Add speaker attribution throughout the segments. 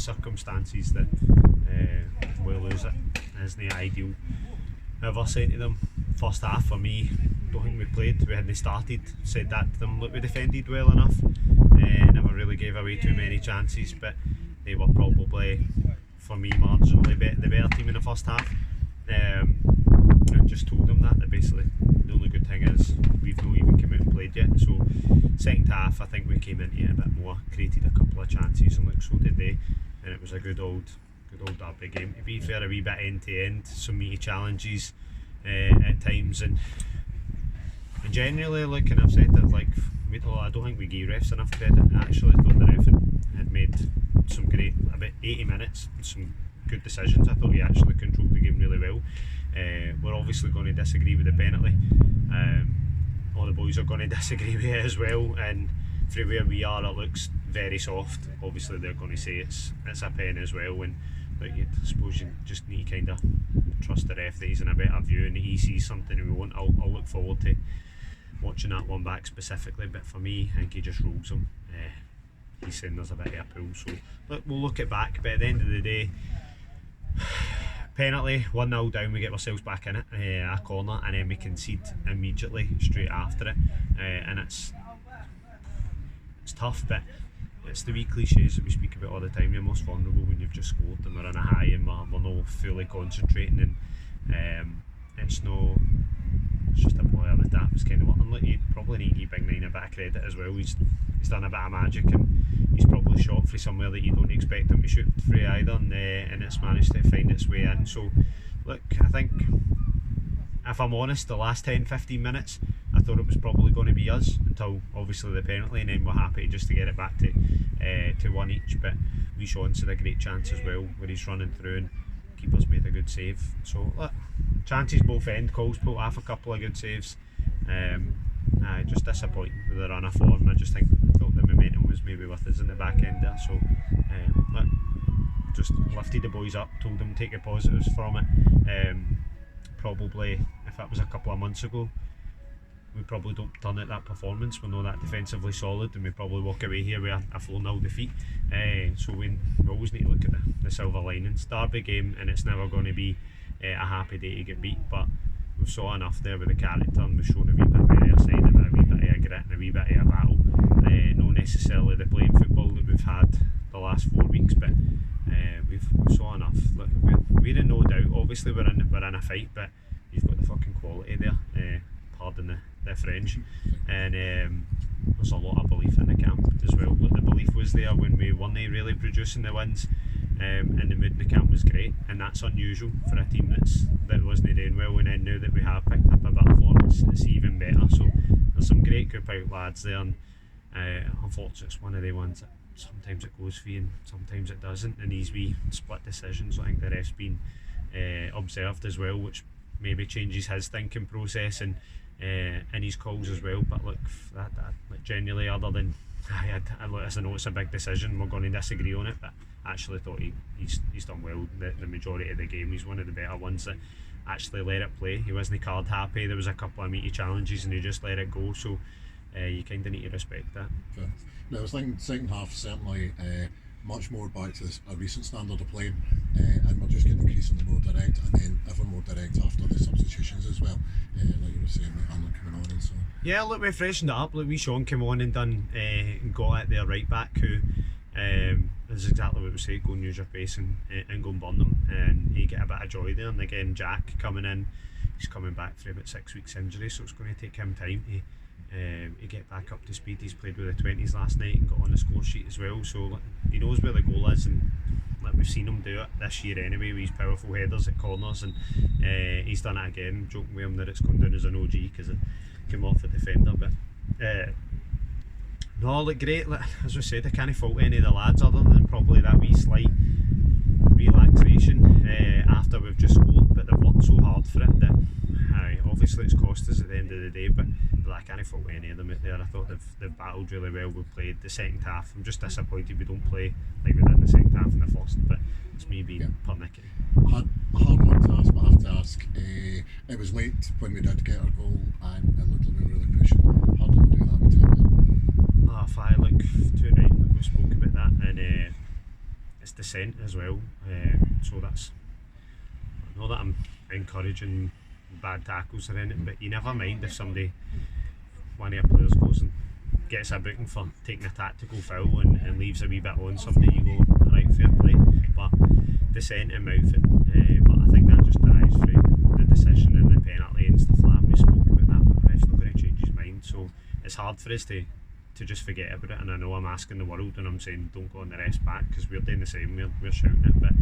Speaker 1: circumstances that we lose it isn't ideal. However, saying to them, first half for me, don't think we played. We hadn't started. Said that to them. Look, we defended well enough. Never really gave away too many chances, but they were probably, for me, marginally the better team in the first half. And just told them that basically the only good thing is we've not even come out and played yet. So second half, I think we came into it a bit more, created a couple of chances, and look, so did they. And it was a good old derby game. To be fair, a wee bit end to end, some meaty challenges at times, and generally, like, and I've said that, like, I don't think we gave refs enough credit. I actually thought the ref had made some great, about 80 minutes, some good decisions. I thought he actually controlled the game really well. We're obviously going to disagree with the penalty. All the boys are going to disagree with it as well, and from where we are, it looks very soft. Obviously, they're going to say it's a pen as well, and like, I suppose you just need to kind of trust the ref that he's in a better view and he sees something we won't. I'll look forward to watching that one back specifically, but for me, I think he just rolls him. He's saying there's a bit of a pull, so look, we'll look it back, but at the end of the day, penalty, 1-0 down, we get ourselves back in it, a corner, and then we concede immediately straight after it, and it's tough, but it's the wee cliches that we speak about all the time. You're most vulnerable when you've just scored and we're on a high and we're not fully concentrating, and it's just a boy on the tap. It's kind of what, and look, you probably need to give Big Nine a bit of credit as well. He's done a bit of magic, and he's probably shot from somewhere that you don't expect him to shoot through either, and it's managed to find its way in. So look, I think, if I'm honest, the last 10-15 minutes I thought it was probably going to be us until obviously the penalty, and then we're happy just to get it back to 1 each. But we Sean's had a great chance as well where he's running through and keeper's made a good save. So look, chances both end. Cole's pulled off a couple of good saves. Just disappointing with the run of form. I just thought the momentum was maybe with us in the back end there. So look, just lifted the boys up, told them to take the positives from it. Probably if that was a couple of months ago, we probably don't turn out that performance. We're not that defensively solid, and we probably walk away here with a 4-0 defeat. So we always need to look at the silver linings. Derby game, and it's never going to be a happy day to get beat, but we've saw enough there with the character, and we've shown a wee bit better side of it, a wee bit of grit and a wee bit of a battle. Not necessarily the playing football that we've had the last 4 weeks, but we've saw enough. Look, we're in no doubt. Obviously, we're in a fight, but you've got the fucking quality there. Pardon the French, and there's a lot of belief in the camp as well. Look, the belief was there when we weren't really producing the wins, and the mood in the camp was great, and that's unusual for a team that wasn't doing well. And then now that we have picked up a bit of form, it's even better. So there's some great group out lads there, and unfortunately it's one of the ones that sometimes it goes for you and sometimes it doesn't, and these wee split decisions, I think the ref's been observed as well, which maybe changes his thinking process and his calls as well. But look, that like, generally, other than I know it's a big decision, we're going to disagree on it, but I actually thought he's done well the majority of the game. He's one of the better ones that actually let it play. He wasn't card happy. There was a couple of meaty challenges and he just let it go, so you kind of need to respect that.
Speaker 2: Yeah. No, I was thinking second half certainly much more back to a recent standard of playing, and we're just getting increasingly more direct, and then ever more direct after the substitutions as well, like you were saying, with Arnold coming on and so on.
Speaker 1: Yeah, look, we freshened it up. Look, we Sean came on and got at their right back, who is exactly what we say, go and use your pace and go and burn them, and you get a bit of joy there. And again, Jack coming in, he's coming back for about 6 weeks injury, so it's going to take him time to get back up to speed. He's played with the 20s last night and got on the score sheet as well, so he knows where the goal is, and like, we've seen him do it this year anyway with his powerful headers at corners, and he's done it again. I'm joking with him that it's gone down as an OG because it came off a defender, but no, look great. Like, as we said, I can't fault any of the lads other than probably that wee slight relaxation after we've just scored, but they've worked so hard for it that obviously it's cost us at the end of the day, but I can't fault any of them out there. I thought they've battled really well. We've played the second half. I'm just disappointed we don't play like we did in the second half in the first, but it's me being pernickety.
Speaker 2: A hard one to ask, but I have to ask, it was late when we did get our goal and it looked like we were really pushing. How did we do that with 10 men?
Speaker 1: Look, too right, we spoke about that, and it's descent as well. So that's, not that I'm encouraging bad tackles or anything, but you never mind if one of your players goes and gets a booking for taking a tactical foul and leaves a wee bit on somebody. You go, right, fair play. But descent and mouthing, but I think that just derives from the decision and the penalty and stuff like that. We spoke about that, but the ref's not going to change his mind, so it's hard for us to just forget about it. And I know I'm asking the world and I'm saying don't go on the ref's back, because we're doing the same, we're shouting it, but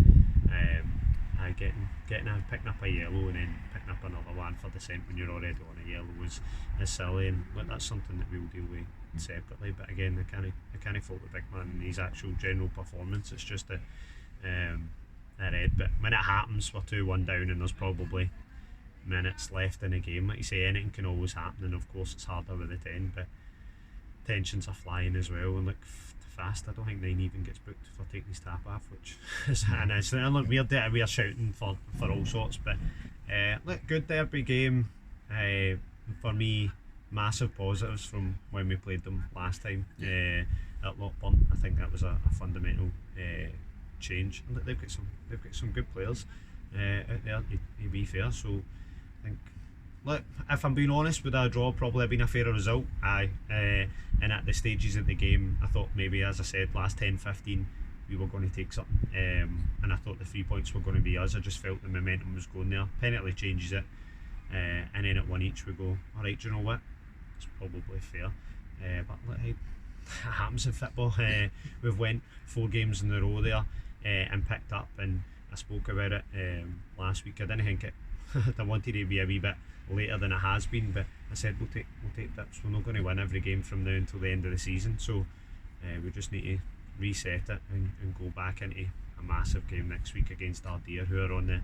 Speaker 1: picking up a yellow and then picking up another one for dissent when you're already on a yellow is silly, and that's something that we'll deal with separately. But again, I can't fault the big man in his actual general performance. It's just a red. But when it happens, we're 2-1 down and there's probably minutes left in the game. Like you say, anything can always happen, and of course it's harder with the 10, but tensions are flying as well. And look, fast, I don't think 9 even gets booked for taking his tap off, which is look, we're shouting for all sorts, but look, good derby game. For me, massive positives from when we played them last time at Lockburn. I think that was a fundamental change. And look, they've got some good players out there, to be fair. So I think, look, if I'm being honest, would a draw probably have been a fairer result? Aye. And at the stages of the game, I thought maybe, as I said, last 10-15 we were going to take something, and I thought the 3 points were going to be us. I just felt the momentum was going there. Penalty changes it, and then at 1 each we go, alright, do you know what, it's probably fair. But look, hey, it happens in football. We've went 4 games in a row there and picked up, and I spoke about it last week. I didn't think it I wanted it to be a wee bit later than it has been, but I said we'll take dips. We're not going to win every game from now until the end of the season, so we just need to reset it and go back into a massive game next week against Ardea, who are in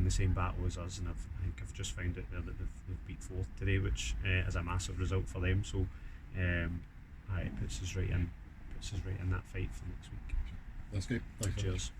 Speaker 1: the same battle as us. And I think I've just found out there that they've beat 4th today, which is a massive result for them. So it puts us right in that fight for next week.
Speaker 2: That's good. Thanks.
Speaker 1: Cheers.